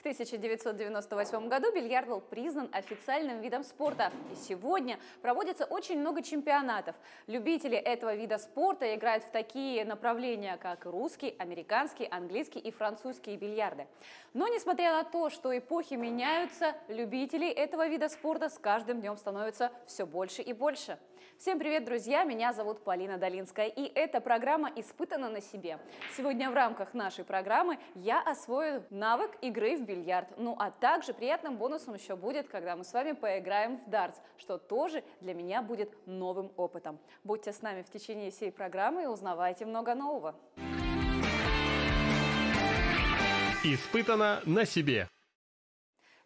В 1998 году бильярд был признан официальным видом спорта. И сегодня проводится очень много чемпионатов. Любители этого вида спорта играют в такие направления, как русский, американский, английский и французский бильярды. Но несмотря на то, что эпохи меняются, любителей этого вида спорта с каждым днем становится все больше и больше. Всем привет, друзья! Меня зовут Полина Долинская, и эта программа «Испытана на себе». Сегодня в рамках нашей программы я освою навык игры в бильярд. Ну а также приятным бонусом еще будет, когда мы с вами поиграем в дартс, что тоже для меня будет новым опытом. Будьте с нами в течение всей программы и узнавайте много нового. Испытано на себе.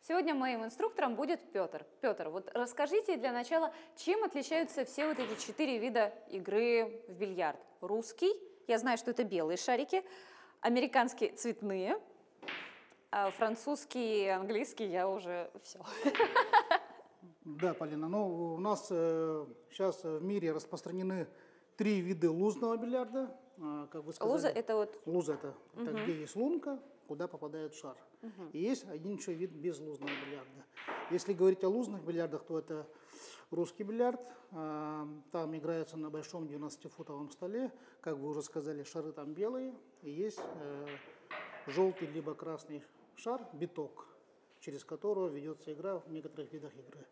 Сегодня моим инструктором будет Петр. Петр, вот расскажите для начала, чем отличаются все вот эти 4 вида игры в бильярд? Русский, я знаю, что это белые шарики, американские цветные, а французский и английский я уже все. Да, Полина, ну у нас сейчас в мире распространены 3 вида лунного бильярда, как вы сказали. Луза это вот... Луза это где есть лунка, куда попадает шар. И есть один еще вид безлузного бильярда. Если говорить о лузных бильярдах, то это русский бильярд. Там играется на большом 12-футовом столе. Как вы уже сказали, шары там белые. И есть желтый либо красный шар, биток, через которого ведется игра в некоторых видах игры.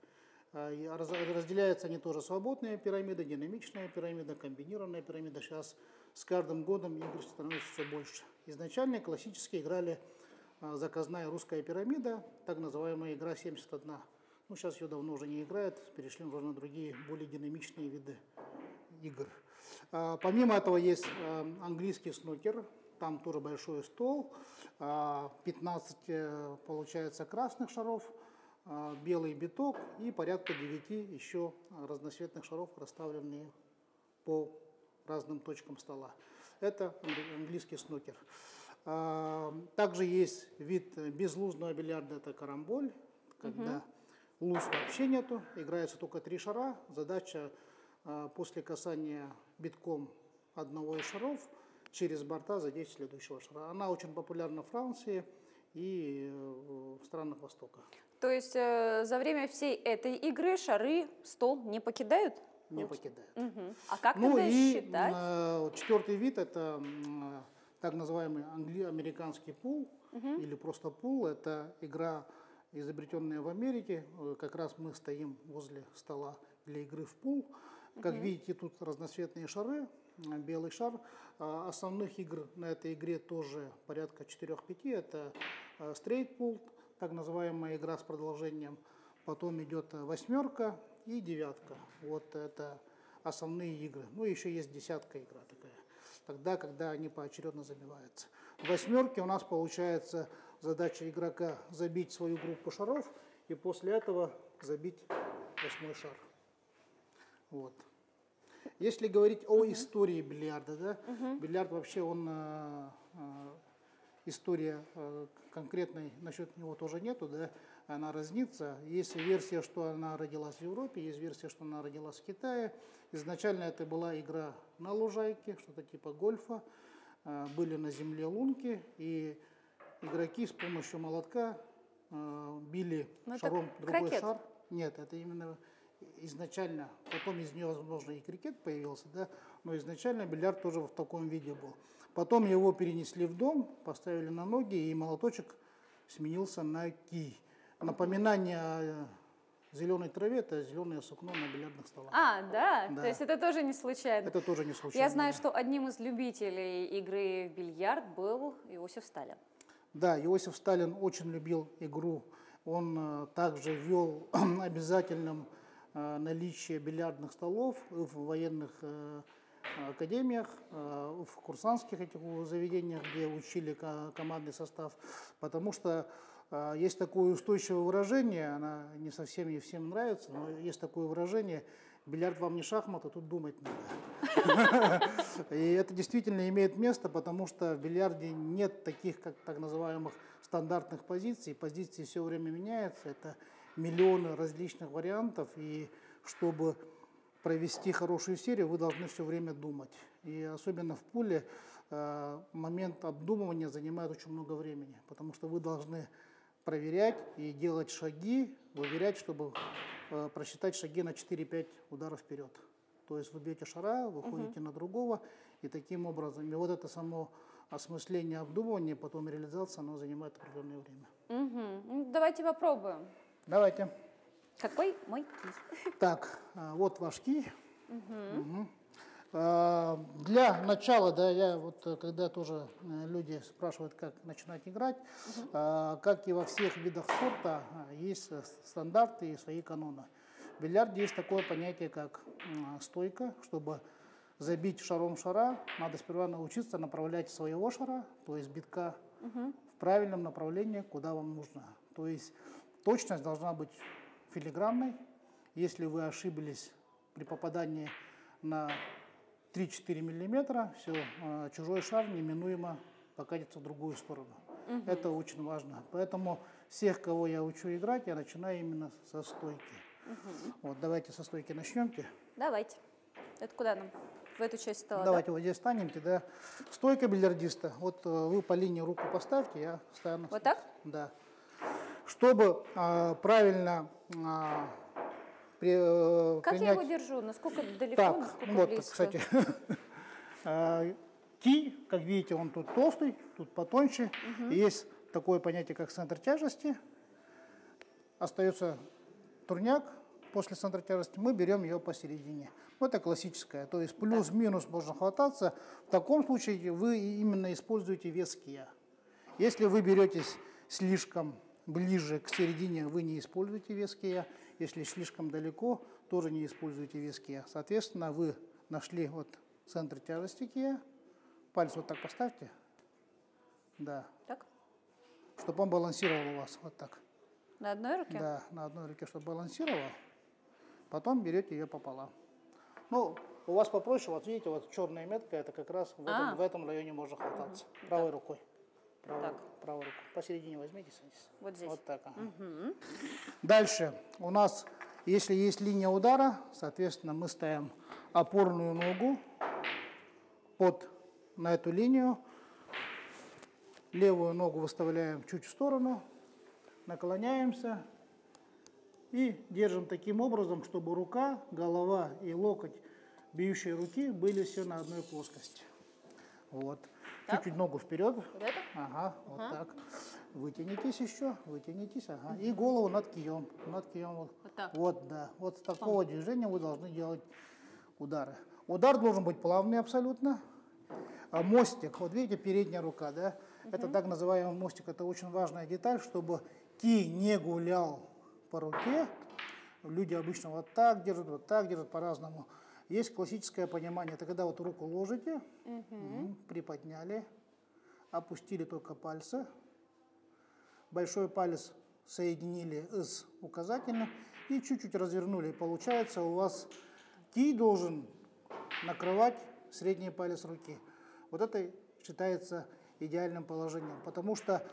Разделяются они тоже свободные пирамиды, динамичная пирамида, комбинированная пирамида. Сейчас с каждым годом игр становится все больше. Изначально классически играли заказная русская пирамида, так называемая игра 71. Ну, сейчас ее давно уже не играют, перешли уже на другие, более динамичные виды игр. Помимо этого есть английский снукер, там тоже большой стол, 15 получается красных шаров, белый биток и порядка 9 еще разноцветных шаров, расставленные по разным точкам стола. Это английский снукер. Также есть вид безлузного бильярда, это карамболь, когда луз вообще нету, играется только 3 шара. Задача после касания битком одного из шаров через борта задеть следующего шара. Она очень популярна в Франции и в странах Востока. То есть за время всей этой игры шары стол не покидают? Не покидают. А как тогда считать? 4-й вид это так называемый американский пул или просто пул. Это игра, изобретенная в Америке. Как раз мы стоим возле стола для игры в пул. Как видите, тут разноцветные шары, белый шар. Основных игр на этой игре тоже порядка 4-5. Это straight pool, так называемая игра с продолжением. Потом идет 8 и 9. Вот это основные игры. Ну, еще есть 10-ка игра такая. Тогда, когда они поочередно забиваются. В 8 у нас получается задача игрока забить свою группу шаров и после этого забить 8-й шар. Вот. Если говорить о истории бильярда, да, бильярд вообще, он история конкретной насчет него тоже нету, да, она разнится. Есть версия, что она родилась в Европе, есть версия, что она родилась в Китае. Изначально это была игра на лужайке, что-то типа гольфа. Были на земле лунки, и игроки с помощью молотка били шаром другой шар. Нет, это именно изначально, потом из нее, возможно, и крикет появился, да, но изначально бильярд тоже в таком виде был. Потом его перенесли в дом, поставили на ноги, и молоточек сменился на кий. Напоминание о зеленой траве – это зеленое сукно на бильярдных столах. Да? То есть это тоже не случайно? Это тоже не случайно. Я знаю, что одним из любителей игры в бильярд был Иосиф Сталин. Да, Иосиф Сталин очень любил игру. Он также ввел обязательным наличие бильярдных столов в военных академиях, в курсантских этих заведениях, где учили командный состав, потому что есть такое устойчивое выражение, оно не совсем и всем нравится, но есть такое выражение: бильярд вам не шахматы, тут думать надо. И это действительно имеет место, потому что в бильярде нет таких, как так называемых, стандартных позиций. Позиции все время меняются, это миллионы различных вариантов, и чтобы провести хорошую серию, вы должны все время думать. И особенно в пуле момент обдумывания занимает очень много времени, потому что вы должны проверять и делать шаги, выверять, чтобы просчитать шаги на 4-5 ударов вперед. То есть вы бьете шара, выходите на другого, и таким образом. И вот это само осмысление, обдумывание, потом реализация, оно занимает определенное время. Ну, давайте попробуем. Давайте. Какой мой кий? Так, вот ваш кий. Для начала, да, я вот когда тоже люди спрашивают, как начинать играть, как и во всех видах спорта, есть стандарты и свои каноны. В бильярде есть такое понятие, как стойка. Чтобы забить шаром шара, надо сперва научиться направлять своего шара, то есть битка, в правильном направлении, куда вам нужно. То есть точность должна быть филигранной. Если вы ошиблись при попадании на 3-4 миллиметра, все, чужой шар неминуемо покатится в другую сторону. Это очень важно. Поэтому всех, кого я учу играть, я начинаю именно со стойки. Вот, давайте со стойки начнемте. Давайте. Это куда нам? В эту часть стола, Давайте да? вот здесь станемте, да. Стойка бильярдиста. Вот вы по линии руку поставьте, я стану. Вот так? Да. Чтобы правильно Как я принять... его держу? Насколько далеко, Так, насколько вот, близко? кстати, кий, как видите, он тут толстый, тут потоньше. И есть такое понятие, как центр тяжести. Остается турняк после центра тяжести, мы берем ее посередине. Вот это классическое, то есть плюс-минус можно хвататься. В таком случае вы именно используете вес кия. Если вы беретесь слишком ближе к середине, вы не используете вес кия. Если слишком далеко, тоже не используете вес кия. Соответственно, вы нашли вот центр тяжести кия. Палец вот так поставьте. Да. Так? Чтобы он балансировал у вас. Вот так. На одной руке? Да, на одной руке, чтобы балансировал. Потом берете ее пополам. Ну, у вас попроще, вот видите, вот черная метка, это как раз в этом районе можно хвататься. Правой рукой. Правой рукой. Посередине возьмите, садитесь. Вот здесь. Вот так. Дальше у нас, если есть линия удара, соответственно, мы ставим опорную ногу на эту линию. Левую ногу выставляем чуть в сторону, наклоняемся и держим таким образом, чтобы рука, голова и локоть бьющей руки были все на одной плоскости. Вот. Чуть-чуть ногу вперед. Вот это? Ага, вот так. Вытянитесь еще, вытянитесь. Ага. И голову над кием. Над кием. Вот так? Вот, да. Вот с такого движения вы должны делать удары. Удар должен быть плавный абсолютно. Мостик, вот видите, передняя рука, да? Это так называемый мостик. Это очень важная деталь, чтобы ки не гулял по руке. Люди обычно вот так держат по-разному. Есть классическое понимание. Это когда вот руку ложите, приподняли, опустили только пальцы. Большой палец соединили с указательным и чуть-чуть развернули. Получается, у вас ки должен накрывать средний палец руки. Вот это считается идеальным положением, потому что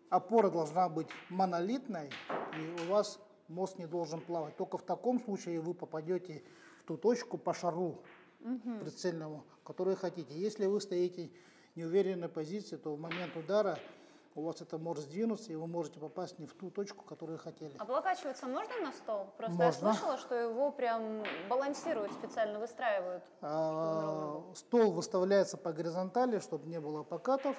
опора должна быть монолитной, и у вас мост не должен плавать. Только в таком случае вы попадете в ту точку по шару прицельному, которую хотите. Если вы стоите в неуверенной позиции, то в момент удара у вас это может сдвинуться, и вы можете попасть не в ту точку, которую хотели. Облокачиваться можно на стол? Просто Можно. я слышала, что его прям балансируют, специально выстраивают. Стол выставляется по горизонтали, чтобы не было покатов.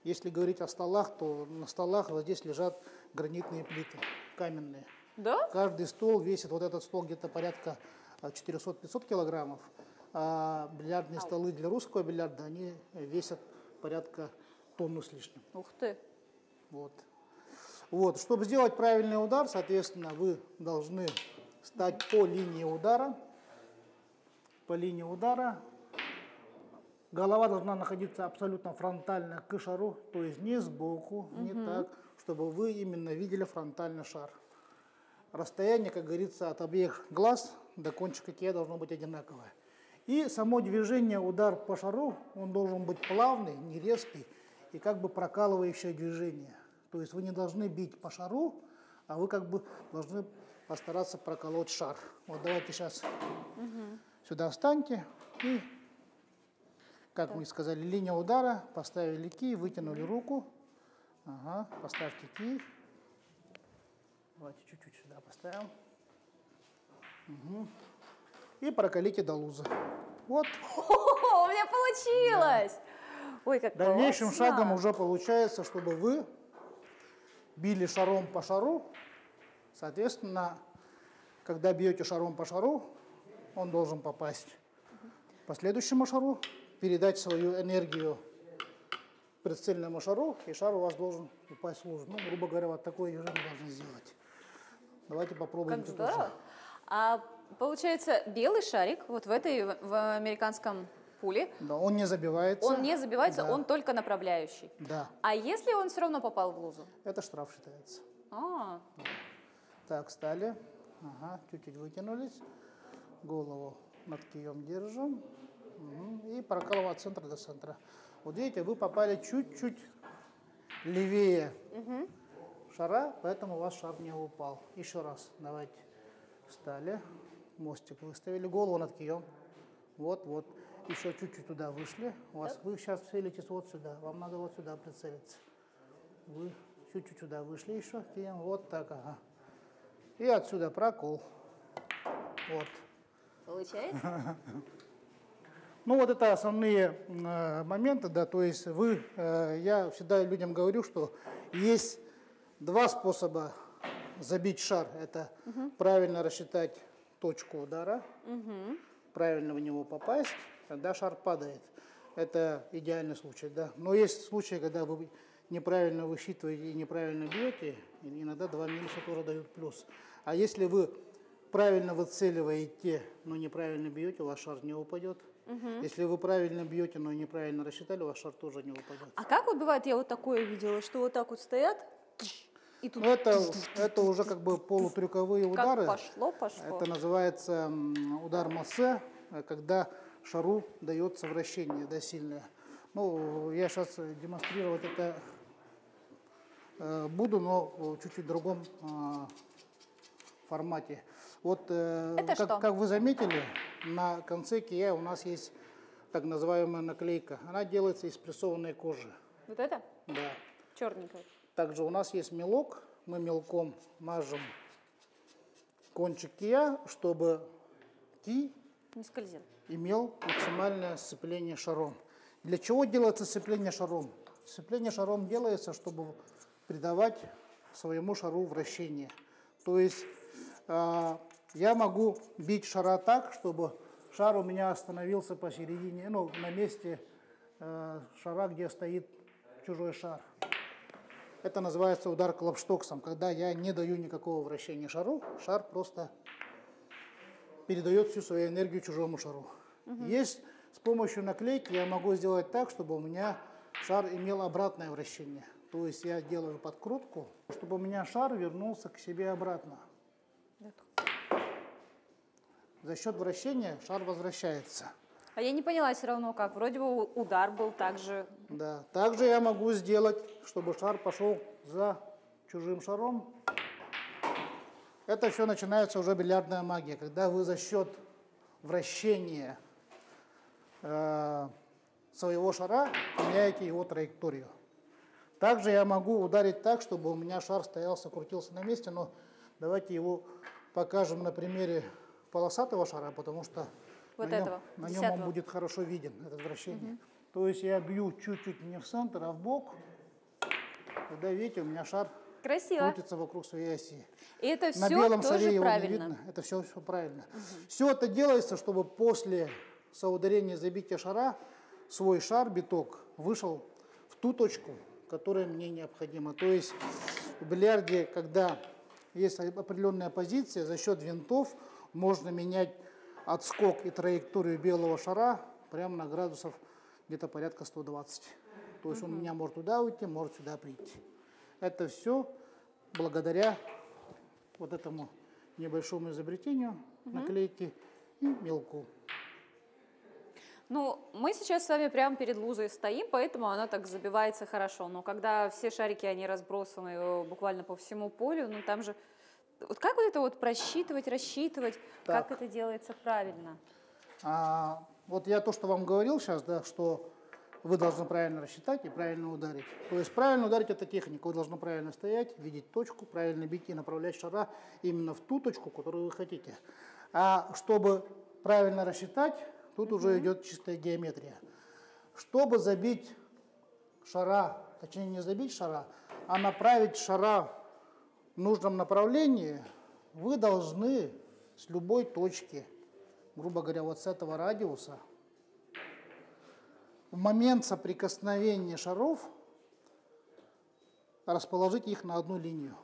Если говорить о столах, то на столах вот здесь лежат гранитные плиты, каменные. Да? Каждый стол весит, вот этот стол где-то порядка 400-500 килограммов. А бильярдные столы для русского бильярда, они весят порядка тонну с лишним. Ух ты. Вот. Чтобы сделать правильный удар, соответственно, вы должны стать по линии удара. По линии удара. Голова должна находиться абсолютно фронтально к шару, то есть не сбоку, не так, чтобы вы именно видели фронтальный шар. Расстояние, как говорится, от обеих глаз до кончика кия должно быть одинаковое. И само движение, удар по шару, он должен быть плавный, не резкий и как бы прокалывающее движение. То есть вы не должны бить по шару, а вы как бы должны постараться проколоть шар. Вот давайте сейчас сюда встаньте и, как мы сказали, линия удара, поставили ки, вытянули руку, Ага, поставьте кий. Давайте чуть-чуть сюда поставим. Угу. И прокалите до лузы. Вот. У меня получилось! Ой, как Дальнейшим классно. шагом уже получается, чтобы вы били шаром по шару. Соответственно, когда бьете шаром по шару, он должен попасть по следующему шару, передать свою энергию прицельному шару, и шар у вас должен упасть в лужу. Ну, грубо говоря, вот такое движение должны сделать. Давайте попробуем. Как здорово. А получается, белый шарик вот в американском пуле, Да, он не забивается. он не забивается, Да. он только направляющий. Да, А если он все равно попал в лузу? это штраф считается. А, Так, встали. Ага, чуть-чуть вытянулись. Голову над кием держим. Угу. И прокалываем от центра до центра. Вот видите, вы попали чуть-чуть левее шара, поэтому у вас шар не упал. Еще раз. Давайте. Встали. Мостик выставили. Голову над кием. Вот, вот. Еще чуть-чуть туда вышли. Вы сейчас целитесь вот сюда. Вам надо вот сюда прицелиться. Вы чуть-чуть сюда вышли еще. Кием. Вот так, ага. И отсюда прокол. Вот. получается? Ну вот это основные моменты, да, то есть я всегда людям говорю, что есть два способа забить шар. Это правильно рассчитать точку удара, правильно в него попасть, тогда шар падает. Это идеальный случай, да. Но есть случаи, когда вы неправильно высчитываете и неправильно бьете, и иногда 2 минуса тоже дают плюс. А если вы правильно выцеливаете, но неправильно бьете, у вас шар не упадет. Если вы правильно бьете, но неправильно рассчитали, у вас шар тоже не упадет. А как вот бывает, я вот такое видела, что вот так вот стоят, и тут Ну, это уже как бы полутрюковые удары. как пошло. Это называется удар массе, когда шару дается вращение, да, сильное. Ну, я сейчас демонстрировать это буду, но чуть-чуть в другом формате. Вот, как вы заметили, на конце кия у нас есть так называемая наклейка. Она делается из прессованной кожи. Вот это? Да. Черненькое. Также у нас есть мелок. Мы мелком мажем кончик кия, чтобы кий Не скользит. имел максимальное сцепление шаром. Для чего делается сцепление шаром? Сцепление шаром делается, чтобы придавать своему шару вращение. То есть я могу бить шара так, чтобы шар у меня остановился посередине, ну, на месте шара, где стоит чужой шар. Это называется удар клапштоксом, когда я не даю никакого вращения шару, шар просто передает всю свою энергию чужому шару. Есть с помощью наклейки я могу сделать так, чтобы у меня шар имел обратное вращение. То есть я делаю подкрутку, чтобы у меня шар вернулся к себе обратно. За счет вращения шар возвращается. А я не поняла все равно как. Вроде бы удар был также. Да. Также я могу сделать, чтобы шар пошел за чужим шаром. Это все начинается уже бильярдная магия, когда вы за счет вращения своего шара меняете его траекторию. Также я могу ударить так, чтобы у меня шар стоялся, крутился на месте, но давайте его покажем на примере полосатого шара, потому что Вот на нем он будет хорошо виден, это вращение. То есть я бью чуть-чуть не в центр, а в бок. Тогда, видите, у меня шар Красиво. крутится вокруг своей оси. И это На все белом шаре тоже его правильно. не видно. Это все правильно. Все это делается, чтобы после соударения забития шара свой шар, биток, вышел в ту точку, которая мне необходима. То есть в бильярде, когда есть определенная позиция, за счет винтов можно менять отскок и траекторию белого шара прямо на градусов где-то порядка 120. То есть он у меня может туда уйти, может сюда прийти. Это все благодаря вот этому небольшому изобретению, наклейки и мелку. Ну, мы сейчас с вами прямо перед лузой стоим, поэтому она так забивается хорошо. Но когда все шарики, они разбросаны буквально по всему полю, ну там же... Вот как вот это вот просчитывать, рассчитывать, Так. как это делается правильно? Вот я то, что вам говорил сейчас, да, что вы должны правильно рассчитать и правильно ударить. То есть правильно ударить – это техника. Вы должны правильно стоять, видеть точку, правильно бить и направлять шара именно в ту точку, которую вы хотите. А чтобы правильно рассчитать, тут уже идет чистая геометрия. Чтобы забить шара, точнее не забить шара, а направить шара в нужном направлении, вы должны с любой точки, грубо говоря, вот с этого радиуса, в момент соприкосновения шаров расположить их на одну линию.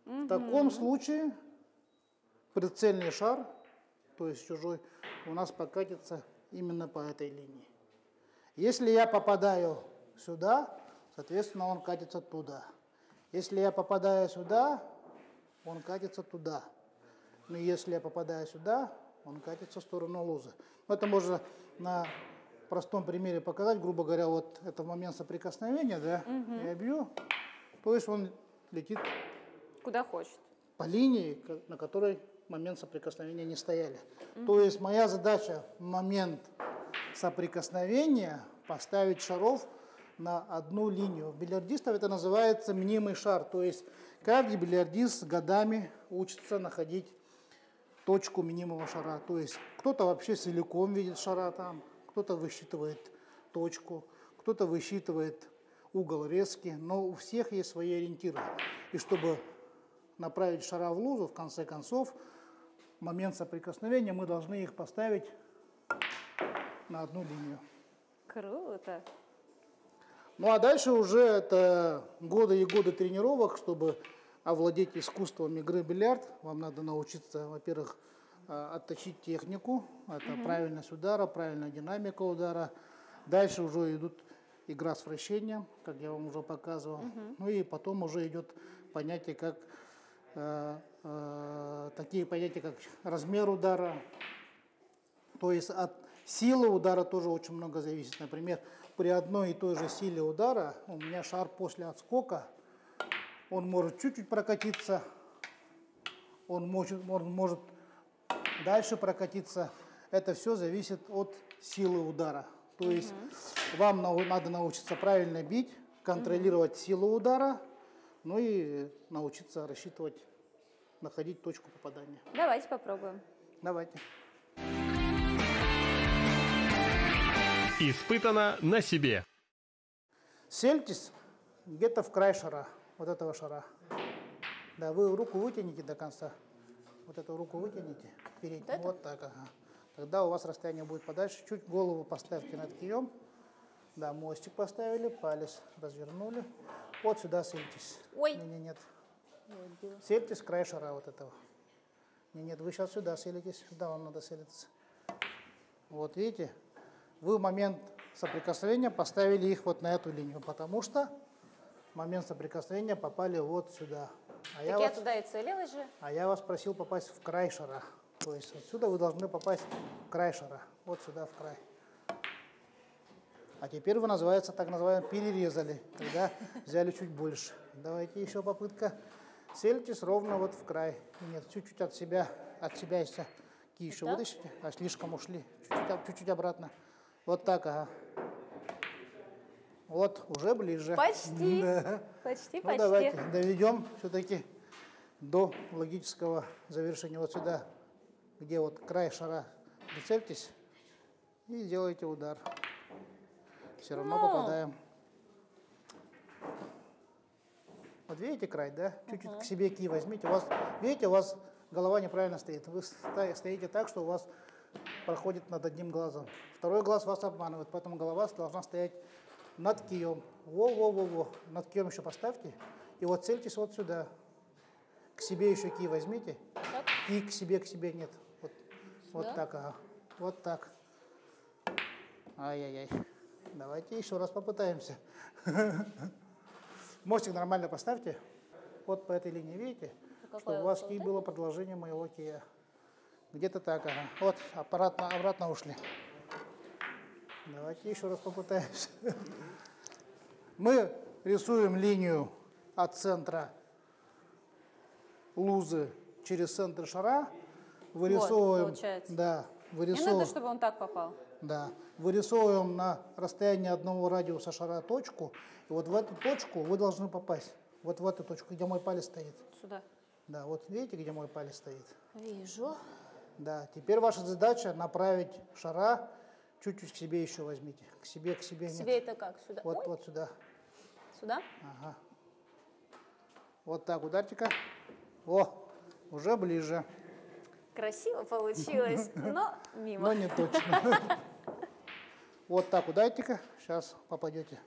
В таком случае прицельный шар, то есть чужой, у нас покатится именно по этой линии. Если я попадаю сюда, соответственно, он катится туда. Если я попадаю сюда, он катится туда. Но если я попадаю сюда, он катится в сторону лузы. Это можно на простом примере показать. Грубо говоря, вот это момент соприкосновения, да, я бью, то есть он летит Куда хочет. по линии, на которой момент соприкосновения не стояли. То есть моя задача в момент соприкосновения поставить шаров на одну линию. У бильярдистов это называется мнимый шар. То есть каждый бильярдист с годами учится находить точку мнимого шара. То есть кто-то вообще целиком видит шара там, кто-то высчитывает точку, кто-то высчитывает угол резки, но у всех есть свои ориентиры. И чтобы направить шара в лузу, в конце концов, в момент соприкосновения мы должны их поставить на одну линию. Круто. Ну а дальше уже это годы и годы тренировок, чтобы овладеть искусством игры в бильярд. Вам надо научиться, во-первых, отточить технику, это правильность удара, правильная динамика удара. Дальше уже идут игра с вращением, как я вам уже показывал. Ну и потом уже идет понятие, как такие понятия, как размер удара. То есть от силы удара тоже очень много зависит. Например, при одной и той же силе удара у меня шар после отскока, он может чуть-чуть прокатиться, он может дальше прокатиться. Это все зависит от силы удара. То есть вам надо научиться правильно бить, контролировать силу удара, ну и научиться рассчитывать, находить точку попадания. Давайте попробуем. Давайте. Испытано на себе. Сельтесь где-то в край шара, вот этого шара. Да, вы руку вытяните до конца. Вот эту руку вытяните вперед. Вот так, ага. Тогда у вас расстояние будет подальше. Чуть голову поставьте над кием. Да, мостик поставили, палец развернули. Вот сюда сельтесь. Ой. Нет. Сельтесь в край шара вот этого. Нет, вы сейчас сюда селитесь. Сюда вам надо селиться. Вот видите? Вы в момент соприкосновения поставили их вот на эту линию, потому что в момент соприкосновения попали вот сюда. Так я туда и целилась же. А я вас просил попасть в край шара. То есть отсюда вы должны попасть в край шара. Вот сюда, в край. А теперь вы, так называемо, перерезали, когда взяли чуть больше. Давайте еще попытка. Сельтесь ровно вот в край. Нет, чуть-чуть от себя если ки еще вытащите, а слишком ушли. Чуть-чуть обратно. Вот так, ага. Вот, уже ближе. Почти. Да. Почти. Ну, давайте доведем все-таки до логического завершения. Вот сюда, где вот край шара, прицельтесь и делайте удар. Все равно попадаем. Вот видите край, да? Чуть-чуть к себе ки возьмите. Видите, у вас голова неправильно стоит. Вы стоите так, что у вас проходит над одним глазом. Второй глаз вас обманывает, поэтому голова должна стоять над кием. Во. Над кием еще поставьте. И вот цельтесь вот сюда. К себе еще ки возьмите. И к себе нет. Вот так, ага. Вот так. Ай-яй-яй. Давайте еще раз попытаемся. Мостик нормально поставьте. Вот по этой линии, видите? Чтобы у вас ки было продолжение моего кия. Где-то так, ага. Вот, обратно ушли. Давайте еще раз попытаемся. Мы рисуем линию от центра лузы через центр шара. Вырисовываем. Вот, получается. Да, Мне надо, чтобы он так попал. Да. Вырисовываем на расстоянии одного радиуса шара точку. И вот в эту точку вы должны попасть. Вот в эту точку, где мой палец стоит. Сюда. Да, вот видите, где мой палец стоит? Вижу. Да, теперь ваша задача направить шара чуть-чуть к себе еще возьмите. К себе, К нет. себе это как? Сюда? Вот, Ой. вот сюда. Сюда? Ага. Вот так, ударьте-ка. О, уже ближе. Красиво получилось, но мимо. Но не точно. Вот так ударьте-ка. Сейчас попадете.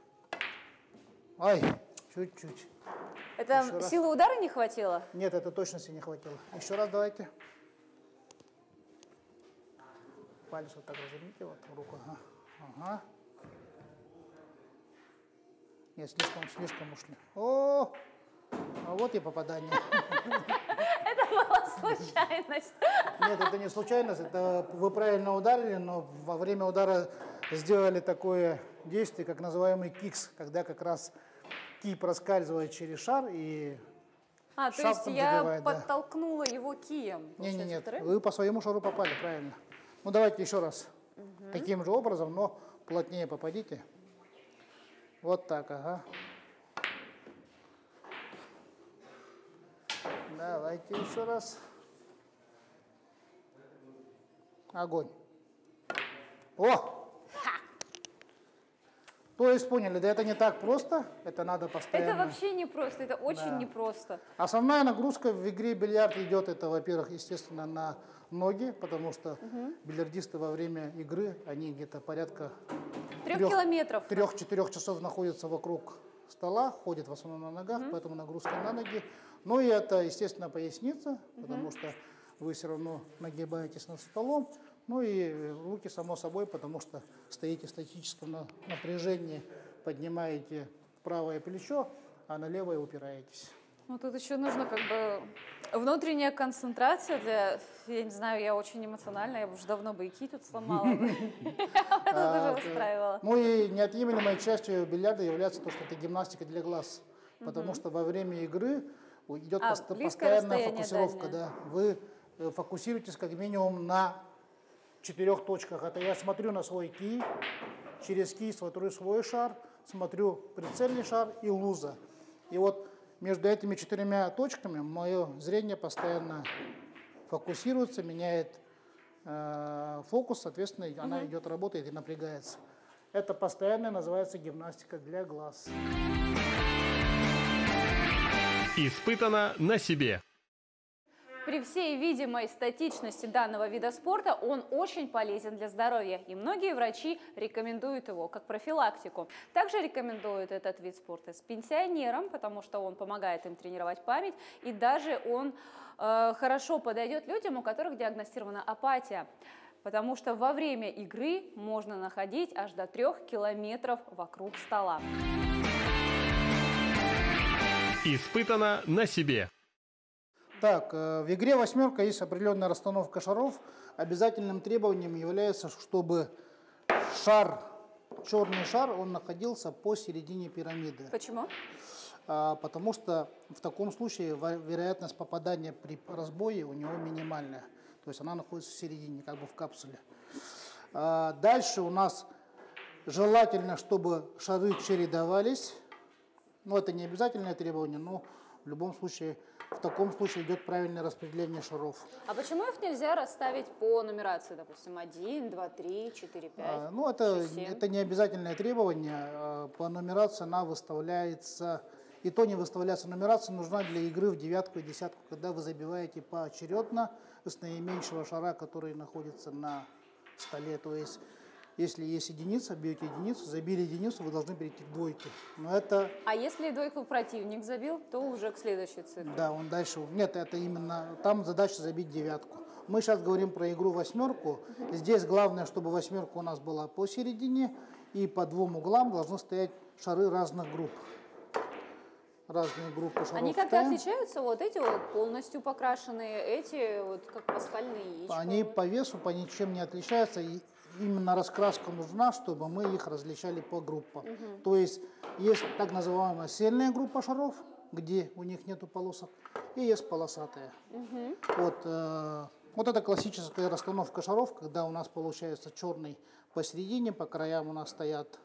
Ай, чуть-чуть. Это силы удара не хватило? Нет, это точности не хватило. Еще раз давайте. Палец вот так разверните, вот в руку. Ага. Ага. Нет, слишком ушли. О, а вот и попадание. Это была случайность. Нет, это не случайность, это вы правильно ударили, но во время удара сделали такое действие, как называемый кикс, когда как раз ки проскальзывает через шар и то есть шафтом я задевает, да. подтолкнула его кием? Нет, вы по своему шару попали, правильно. Ну давайте еще раз. Таким же образом, но плотнее попадите. Вот так, ага. Давайте еще раз. Огонь. О! То есть поняли, да это не так просто, это надо постоянно. Это вообще не просто, это очень непросто. Основная нагрузка в игре бильярд идет, это, во-первых, естественно, на ноги, потому что бильярдисты во время игры, они где-то порядка 3 километров. 3-4 часов находятся вокруг стола, ходят в основном на ногах, поэтому нагрузка на ноги. Ну и это, естественно, поясница, потому что вы все равно нагибаетесь над столом. Ну и руки, само собой, потому что стоите в статическом напряжении, поднимаете правое плечо, а на левое упираетесь. Ну, тут еще нужно как бы внутренняя концентрация для... Я не знаю, я очень эмоциональна, я уже давно бы и ки тут сломала. Это тоже устраивало. Ну и неотъемлемой частью бильярда является то, что это гимнастика для глаз. Потому что во время игры идет постоянная фокусировка. Да. Вы фокусируетесь как минимум на 4 точках. Это я смотрю на свой ки, через ки смотрю свой шар, смотрю прицельный шар и луза. И вот между этими 4 точками мое зрение постоянно фокусируется, меняет фокус, соответственно, она идет, работает и напрягается. Это постоянно называется гимнастика для глаз. Испытано на себе. При всей видимой статичности данного вида спорта он очень полезен для здоровья, и многие врачи рекомендуют его как профилактику. Также рекомендуют этот вид спорта с пенсионерам, потому что он помогает им тренировать память, и даже он хорошо подойдет людям, у которых диагностирована апатия, потому что во время игры можно находить аж до 3 километров вокруг стола. Испытано на себе. Так, в игре «Восьмерка» есть определенная расстановка шаров. Обязательным требованием является, чтобы шар, черный шар, он находился посередине пирамиды. Почему? Потому что в таком случае вероятность попадания при разбое у него минимальная. То есть она находится в середине, как бы в капсуле. Дальше у нас желательно, чтобы шары чередовались. Но это не обязательное требование, но в любом случае, в таком случае идет правильное распределение шаров. А почему их нельзя расставить по нумерации, допустим, 1, 2, 3, 4, 5, Ну, 6, 7? это не обязательное требование. По нумерации она выставляется, и то не выставляется. Нумерация нужна для игры в девятку и десятку, когда вы забиваете поочередно с наименьшего шара, который находится на столе. То есть, если есть единица, бьете единицу, забили единицу, вы должны перейти к двойке. Но это... А если двойку противник забил, то уже к следующей цифре. Да, он дальше... Нет, это именно... Там задача забить девятку. Мы сейчас говорим про игру «Восьмерку». Здесь главное, чтобы «Восьмерка» у нас была посередине, и по 2 углам должны стоять шары разных групп. Разные группы шаров. Они как-то отличаются? Вот эти вот полностью покрашенные, эти вот как пасхальные яички? Они по весу по ничем не отличаются. И именно раскраска нужна, чтобы мы их различали по группам. То есть есть так называемая сильная группа шаров, где у них нету полосок, и есть полосатая. Вот Вот это классическая расстановка шаров, когда у нас получается черный посередине, по краям у нас стоят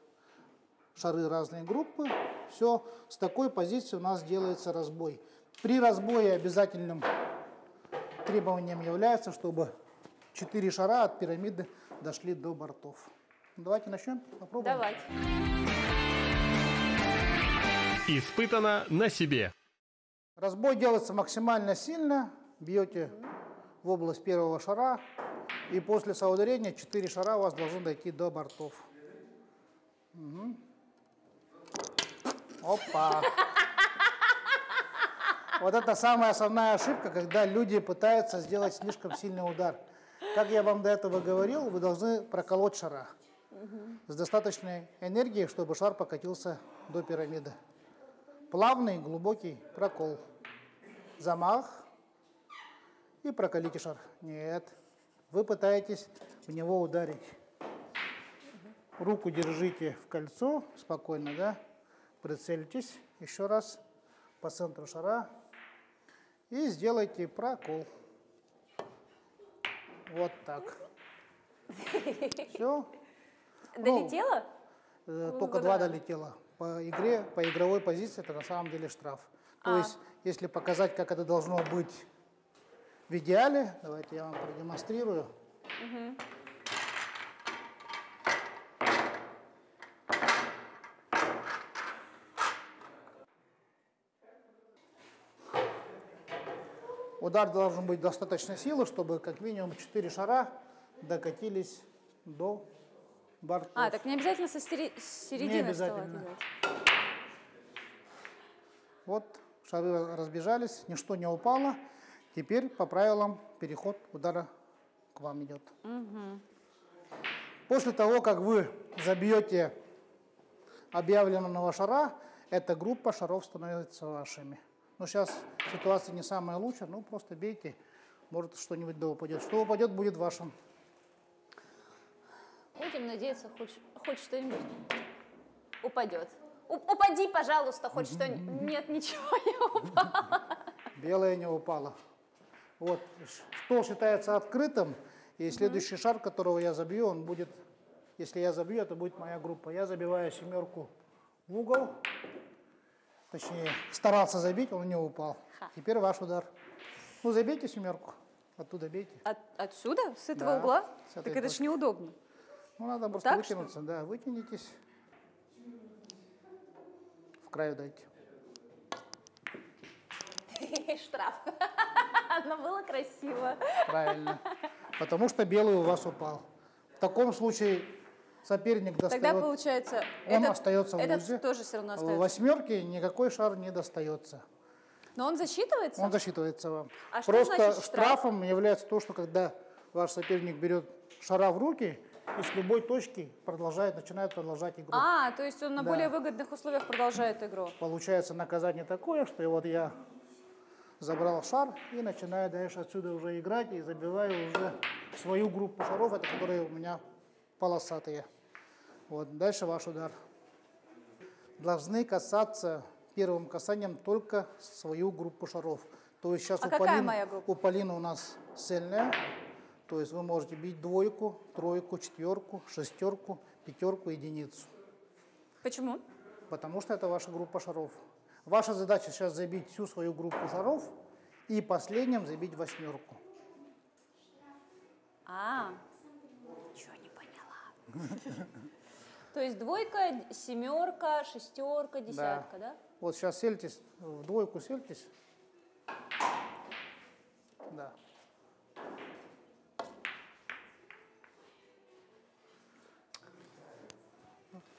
шары разной группы. Все, с такой позиции у нас делается разбой. При разбое обязательным требованием является, чтобы 4 шара от пирамиды дошли до бортов. Давайте начнем, попробуем. Давайте. Испытано на себе. Разбой делается максимально сильно. Бьете в область первого шара, и после соударения 4 шара у вас должны дойти до бортов. Угу. Опа! Вот это самая основная ошибка, когда люди пытаются сделать слишком сильный удар. Как я вам до этого говорил, вы должны проколоть шара с достаточной энергией, чтобы шар покатился до пирамиды. Плавный, глубокий прокол. Замах. И проколите шар. Нет. Вы пытаетесь в него ударить. Руку держите в кольцо, спокойно, да? Прицельтесь еще раз по центру шара и сделайте прокол. Вот так. Все. Долетело? Только 2 долетело. По игре, по игровой позиции это на самом деле штраф. То есть, если показать, как это должно быть в идеале, давайте я вам продемонстрирую. Удар должен быть достаточно силы, чтобы как минимум 4 шара докатились до бортов. Так не обязательно со середины Не обязательно. Вот шары разбежались, ничто не упало. Теперь по правилам переход удара к вам идет. После того, как вы забьете объявленного шара, эта группа шаров становится вашими. Но сейчас ситуация не самая лучшая, ну просто бейте, может что-нибудь да упадет. Что упадет, будет вашим. Будем надеяться, хоть что-нибудь упадет. Упади, пожалуйста, хоть что-нибудь. Нет, ничего не упало. Белое не упало. Вот, стол считается открытым, и следующий шар, которого я забью, он будет, если я забью, это будет моя группа. Я забиваю 7 в угол, точнее, старался забить, он не упал. Теперь ваш удар. Ну, забейте 7, оттуда бейте. Отсюда? С этого Да, угла? с этой Так это ж точки. неудобно. Ну, надо просто Так, вытянуться, да, вытянитесь. В краю дайте. Штраф. Но было красиво. Правильно. Потому что белый у вас упал. В таком случае соперник достает. Тогда получается, Он остается в этот лузе. тоже все равно В остается. 8 никакой шар не достается. Но он засчитывается? Он засчитывается вам. А что Просто значит штраф? штрафом является то, что когда ваш соперник берет шара в руки и с любой точки начинает продолжать игру. То есть он на Да. более выгодных условиях продолжает игру. Получается наказание такое, что вот я забрал шар и начинаю дальше отсюда уже играть и забиваю уже свою группу шаров, это которые у меня полосатые. Вот, дальше ваш удар. Должны касаться первым касанием только свою группу шаров. То есть сейчас какая моя группа? у Полины у нас цельная, то есть вы можете бить 2, 3, 4, 6, 5, единицу. Почему? Потому что это ваша группа шаров. Ваша задача сейчас забить всю свою группу шаров и последним забить 8. Ничего не поняла. То есть 2, 7, 6, 10, да? Вот сейчас сельтесь, в 2 сельтесь. Да.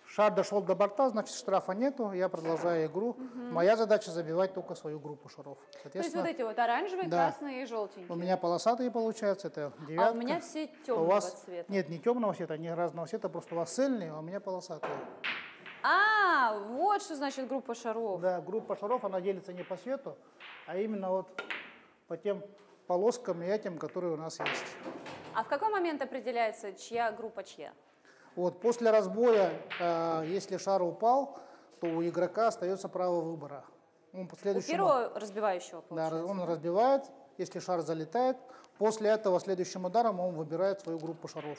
Шар дошел до борта, значит штрафа нету, я продолжаю игру. Моя задача забивать только свою группу шаров. То есть вот эти вот оранжевые, Да. красные и желтенькие. У меня полосатые получаются, это 9. А у меня все темного У вас цвета. нет, не темного цвета, не разного цвета, просто у вас цельные, а у меня полосатые. Вот что значит группа шаров. Да, группа шаров, она делится не по цвету, а именно вот по тем полоскам и этим, которые у нас есть. А в какой момент определяется, чья группа чья? Вот после разбоя, если шар упал, то у игрока остается право выбора. Он У первого разбивающего, да, получается. он разбивает, Если шар залетает, после этого следующим ударом он выбирает свою группу шаров.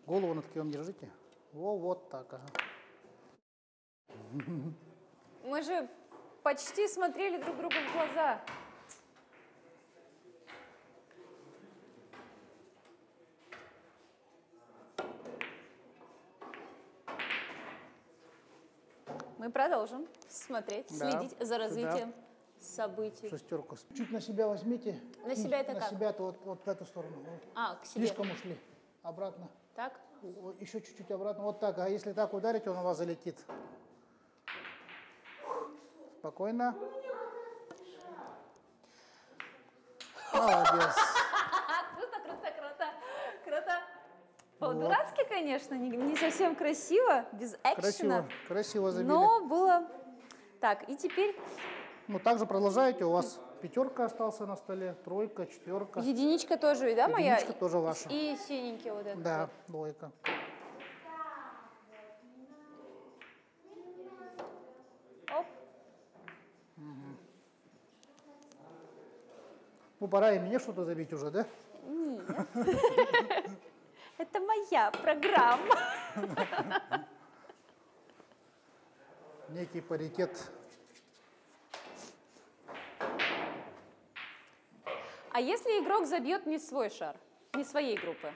Голову над кем держите. Вот так. Ага. Мы же почти смотрели друг другу в глаза. Мы продолжим смотреть, Да, следить за развитием да. событий. Шестерку. Чуть на себя возьмите. На себя это на как? На себя-то вот в эту сторону. К себе. Слишком ушли. Обратно. Так? Еще чуть-чуть обратно. Вот так. А если так ударите, он у вас залетит. Спокойно. Молодец. Круто. По-дурацки, конечно, не совсем красиво, без экшена. Красиво забили. Но было... Так, и теперь... Ну, также продолжаете. У вас пятерка остался на столе, тройка, четверка. Единичка тоже, да, моя? Единичка тоже ваша. И синенький вот этот. Да, вот. двойка. Оп. Ну, пора и мне что-то забить уже, да? Нет. Это моя программа. Некий паритет. А если игрок забьет не свой шар, не своей группы?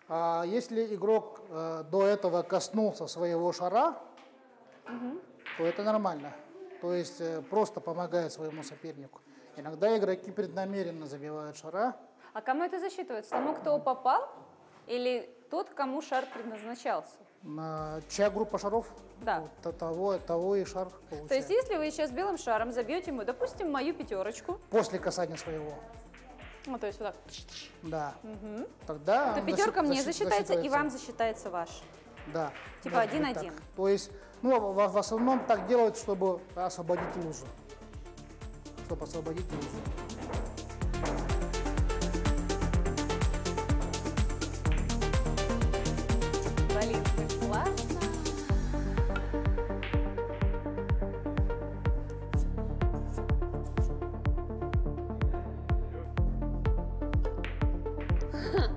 А если игрок до этого коснулся своего шара, то это нормально. То есть просто помогает своему сопернику. Иногда игроки преднамеренно забивают шара. А кому это засчитывается? Тому, кто попал? Или тот, кому шар предназначался? Чья группа шаров? Да. Того и шар получает. То есть, если вы сейчас белым шаром забьете ему, допустим, мою пятерочку. После касания своего. Ну, то есть вот так. Да. Тогда то пятерка мне засчитается, и вам засчитается ваш. Да. Типа может быть 1-1. так. То есть, ну, в основном так делают, чтобы освободить лужу. Чтобы освободить лужу. Блин, как классно.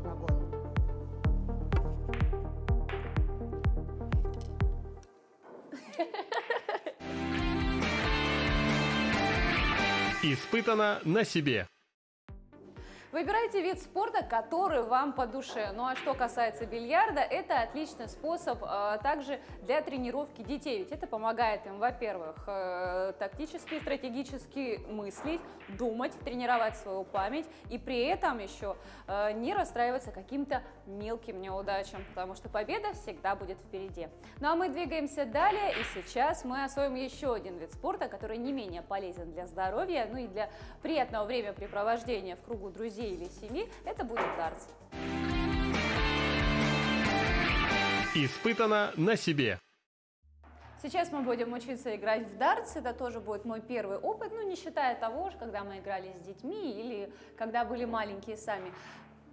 Огонь. Испытано на себе. Выбирайте вид спорта, который вам по душе. Ну а что касается бильярда, это отличный способ также для тренировки детей. Ведь это помогает им, во-первых, тактически, стратегически мыслить, думать, тренировать свою память и при этом еще не расстраиваться каким-то мелким неудачам, потому что победа всегда будет впереди. Ну а мы двигаемся далее, и сейчас мы освоим еще один вид спорта, который не менее полезен для здоровья, ну и для приятного времяпрепровождения в кругу друзей или семьи, это будет дартс. Испытано на себе. Сейчас мы будем учиться играть в дартс, это тоже будет мой первый опыт, ну не считая того, когда мы играли с детьми или когда были маленькие сами.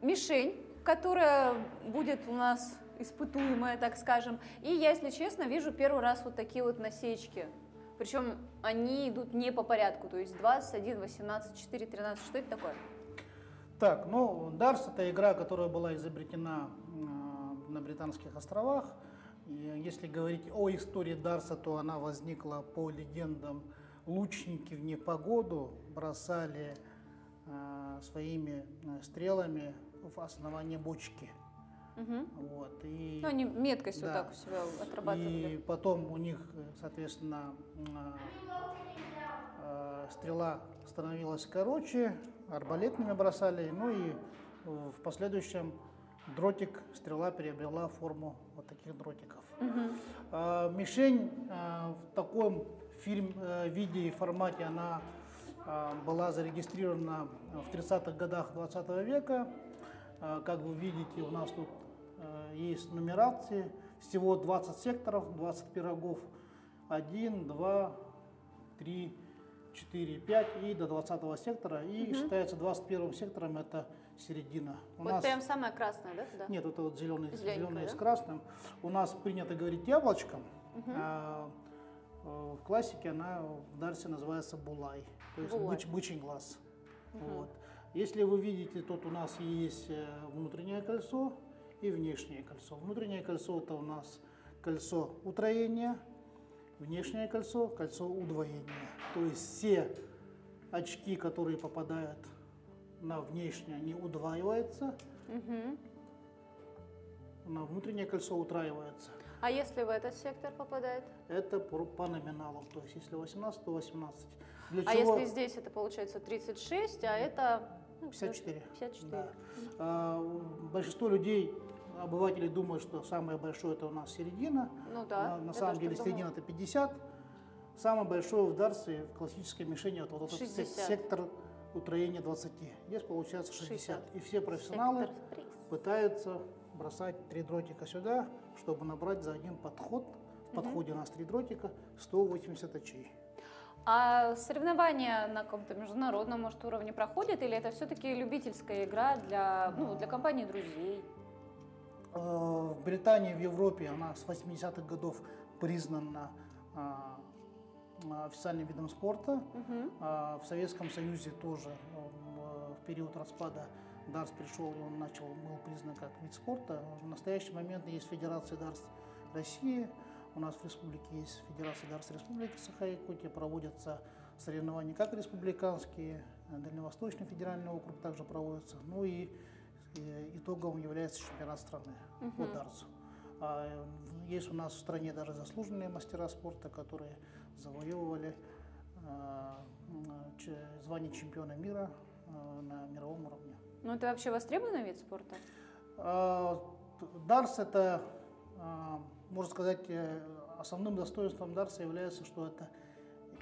Мишень, которая будет у нас испытуемая, так скажем, и я, если честно, вижу первый раз вот такие вот насечки. Причем они идут не по порядку, то есть 21, 18, 4, 13, что это такое? Так, ну, дартс – это игра, которая была изобретена на Британских островах. И если говорить о истории дартса, то она возникла по легендам. Лучники в непогоду бросали своими стрелами в основание бочки. Вот, и, ну, они меткость да, вот так у себя отрабатывали. И потом у них, соответственно, стрела становилась короче, арбалетными бросали, ну и в последующем дротик, стрела приобрела форму вот таких дротиков. Мишень в таком виде и формате она была зарегистрирована в 30-х годах 20 века. Как вы видите, у нас тут есть нумерации, всего 20 секторов, 20 пирогов, 1, 2, 3, 4, 5 и до 20 сектора. И считается 21 сектором это середина. У Вот нас... прям самая красная, да? Туда? Нет, это вот зеленый да? с красным. У нас принято говорить яблочком, а в классике она в дартсе называется булай, то есть бычий глаз. Вот. Если вы видите, тут у нас есть внутреннее кольцо и внешнее кольцо. Внутреннее кольцо это у нас кольцо утроения, внешнее кольцо, кольцо удвоения. То есть все очки, которые попадают на внешнее, они удваиваются, на внутреннее кольцо утраивается. А если в этот сектор попадает? Это по номиналу, то есть если 18, то 18. Для А чего? если здесь это получается 36, а это 54. 54. Да. Большинство людей, обывателей думают, что самое большое это у нас середина. Ну да. На я самом тоже деле так середина думала. это 50. Самое большое в дарсе, в классической мишени, вот этот 60. сектор утроения 20. Здесь получается 60. И все профессионалы Сектор приз. пытаются бросать 3 дротика сюда, чтобы набрать за один подход. В подходе у нас 3 дротика, 180 очей. А соревнования на каком-то международном, может, уровне проходят, или это все-таки любительская игра для, ну, для компании друзей? В Британии, в Европе она с 80-х годов признана официальным видом спорта. В Советском Союзе тоже в период распада дартс пришел, и он был признан как вид спорта. В настоящий момент есть Федерация дартс России. У нас в республике есть Федерация дартс Республики Саха-Якутия. Проводятся соревнования как республиканские, Дальневосточный федеральный округ также проводятся. Ну и итогом является чемпионат страны по дартсу. Есть у нас в стране даже заслуженные мастера спорта, которые завоевывали звание чемпиона мира на мировом уровне. Ну, это вообще востребованный вид спорта? Дартс это, можно сказать, основным достоинством дартса является, что это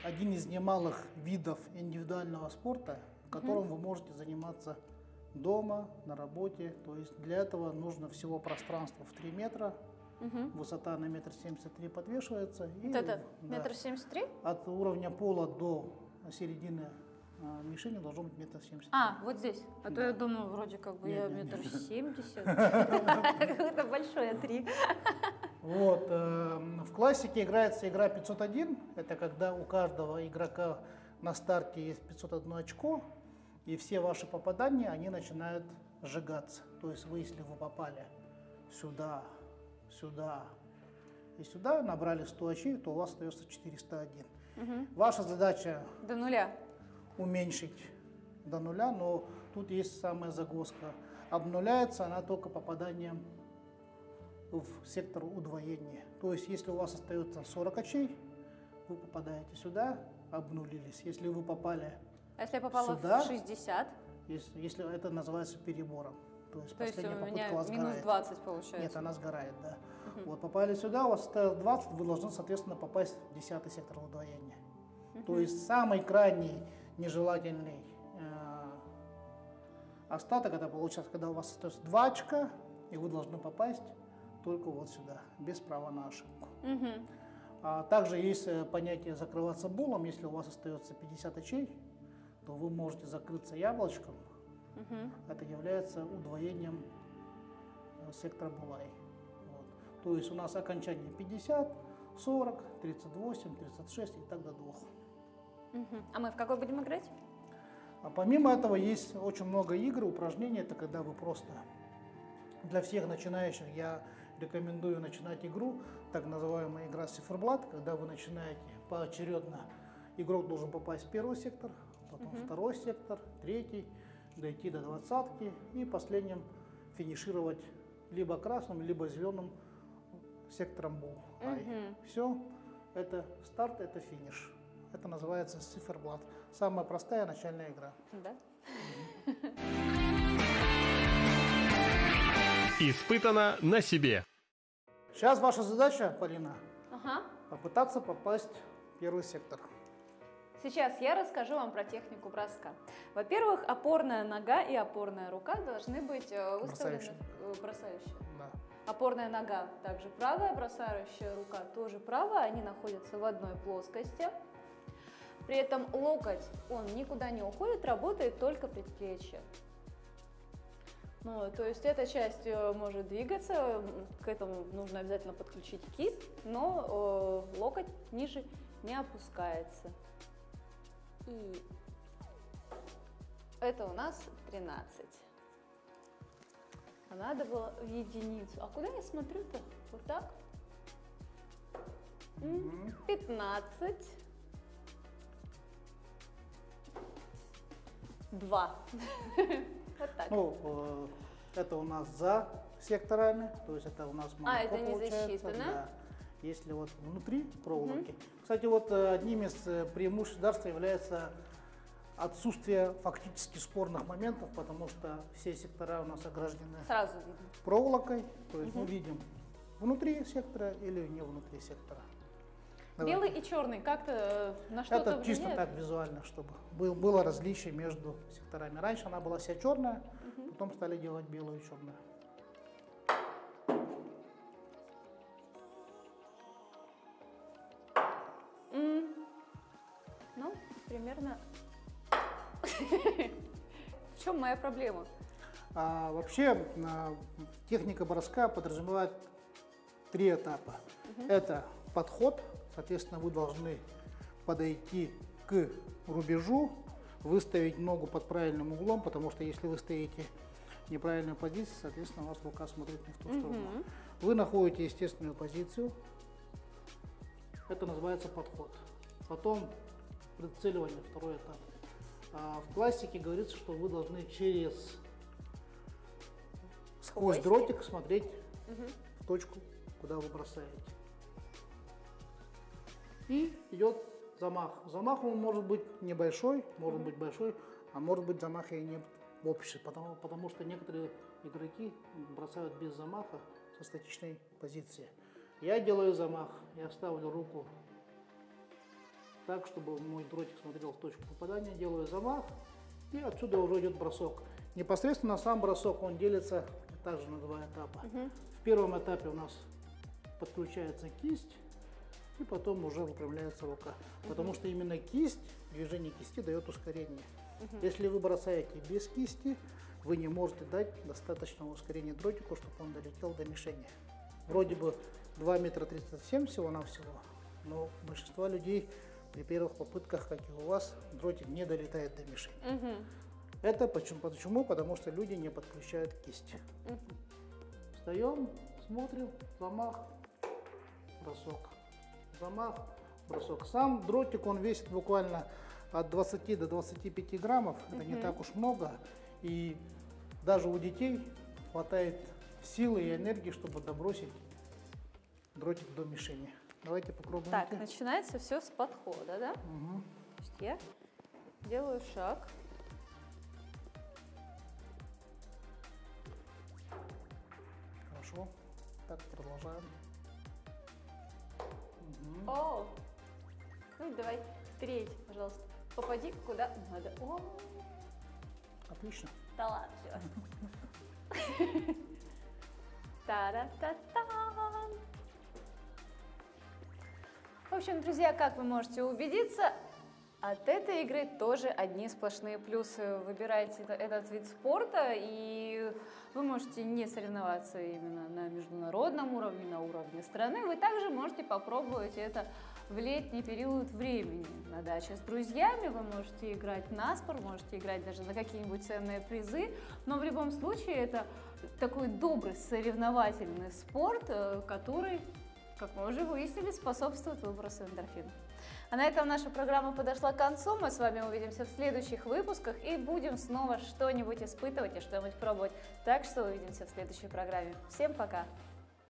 один из немалых видов индивидуального спорта, которым вы можете заниматься дома, на работе. То есть для этого нужно всего пространство в 3 метра, высота на 1,73 м подвешивается. Вот это 1,73 м? От уровня пола до середины мишени должно быть 1,70 м. А, вот здесь. А то Да. я думаю, вроде как бы я Нет, нет, 1,70 м. Какое-то большое 3. Вот, в классике играется игра 501. Это когда у каждого игрока на старте есть 501 очко, и все ваши попадания, они начинают сжигаться. То есть вы, если вы попали сюда, сюда и сюда, набрали 100 очей, то у вас остается 401. Ваша задача До нуля. уменьшить до нуля, но тут есть самая загвоздка. Обнуляется она только попаданием в сектор удвоения. То есть, если у вас остается 40 очей, вы попадаете сюда, обнулились. Если вы попали А если я попала сюда, в 60, если это называется перебором, то есть то есть у последняя меня попытка у вас минус сгорает. 20 получается? Нет, она сгорает, да. Вот попали сюда, у вас осталось 20, вы должны, соответственно, попасть в 10-й сектор удвоения. То есть самый крайний нежелательный остаток, это получается, когда у вас остается 2 очка, и вы должны попасть только вот сюда, без права на ошибку. Также есть понятие закрываться булом. Если у вас остается 50 очей, то вы можете закрыться яблочком. Это является удвоением сектора булай. Вот. То есть у нас окончание 50, 40, 38, 36 и так до 2. А мы в какой будем играть? Помимо этого есть очень много игр, упражнений. Это когда вы просто для всех начинающих я рекомендую начинать игру, так называемая игра циферблат, когда вы начинаете поочередно. Игрок должен попасть в первый сектор, потом второй сектор, третий, дойти до 20-ки и последним финишировать либо красным, либо зеленым сектором бул. Все, это старт, это финиш. Это называется циферблат. Самая простая начальная игра. Да. Испытано на себе. Сейчас ваша задача, Полина, Ага. попытаться попасть в первый сектор. Сейчас я расскажу вам про технику броска. Во-первых, опорная нога и опорная рука должны быть выставлены бросающие. Да. Опорная нога также правая, бросающая рука тоже правая, они находятся в одной плоскости. При этом локоть, он никуда не уходит, работает только предплечье. Ну, то есть эта часть может двигаться, к этому нужно обязательно подключить кисть, но локоть ниже не опускается. И Это у нас 13. А надо было в единицу. А куда я смотрю-то? Вот так? 15. 2. Вот так. Ну, это у нас за секторами, то есть это у нас молоко это не получается, засчитано? да. Если вот внутри проволоки. Кстати, вот одним из преимуществ государства является отсутствие фактически спорных моментов, потому что все сектора у нас ограждены Сразу видно. проволокой, то есть мы видим внутри сектора или не внутри сектора. Давай. Белый и черный как-то на что-то Это чисто влияет? так визуально, чтобы было различие между секторами. Раньше она была вся черная, потом стали делать белую и черную. Ну, примерно. В чем моя проблема? Вообще техника броска подразумевает 3 этапа. Это подход, соответственно, вы должны подойти к рубежу, выставить ногу под правильным углом, потому что если вы стоите в неправильной позиции, соответственно, у вас рука смотрит не в ту сторону. Вы находите естественную позицию, это называется подход. Потом прицеливание, 2-й этап. В классике говорится, что вы должны сквозь дротик смотреть в точку, куда вы бросаете. И идет замах. Замах он может быть небольшой, может быть большой, а может быть замах и не общий, потому что некоторые игроки бросают без замаха со статичной позиции. Я делаю замах, я ставлю руку так, чтобы мой дротик смотрел в точку попадания, делаю замах, и отсюда уже идет бросок. Непосредственно сам бросок, он делится также на 2 этапа. В первом этапе у нас подключается кисть, и потом уже выпрямляется рука. Потому что именно кисть, движение кисти дает ускорение. Если вы бросаете без кисти, вы не можете дать достаточного ускорения дротику, чтобы он долетел до мишени. Вроде бы 2 метра 37 всего-навсего, но большинство людей при первых попытках, как и у вас, дротик не долетает до мишени. Это почему? Потому что люди не подключают кисть. Встаем, смотрим, замах, бросок. Замах, бросок. Сам дротик, он весит буквально от 20 до 25 граммов. Это не так уж много. И даже у детей хватает силы и энергии, чтобы добросить дротик до мишени. Давайте попробуем. Так, начинается все с подхода, да? То есть я делаю шаг. Хорошо. Так, продолжаем. О! Ну, давай, 3, пожалуйста. Попади куда надо. О! Отлично. Да ладно, все. Та-да-та-та! В общем, друзья, как вы можете убедиться, от этой игры тоже одни сплошные плюсы. Выбирайте этот вид спорта, и вы можете не соревноваться именно на международном уровне, на уровне страны. Вы также можете попробовать это в летний период времени. На даче с друзьями вы можете играть на спорт, можете играть даже на какие-нибудь ценные призы. Но в любом случае это такой добрый соревновательный спорт, который, как мы уже выяснили, способствует выбросу эндорфина. А на этом наша программа подошла к концу. Мы с вами увидимся в следующих выпусках и будем снова что-нибудь испытывать и что-нибудь пробовать. Так что увидимся в следующей программе. Всем пока!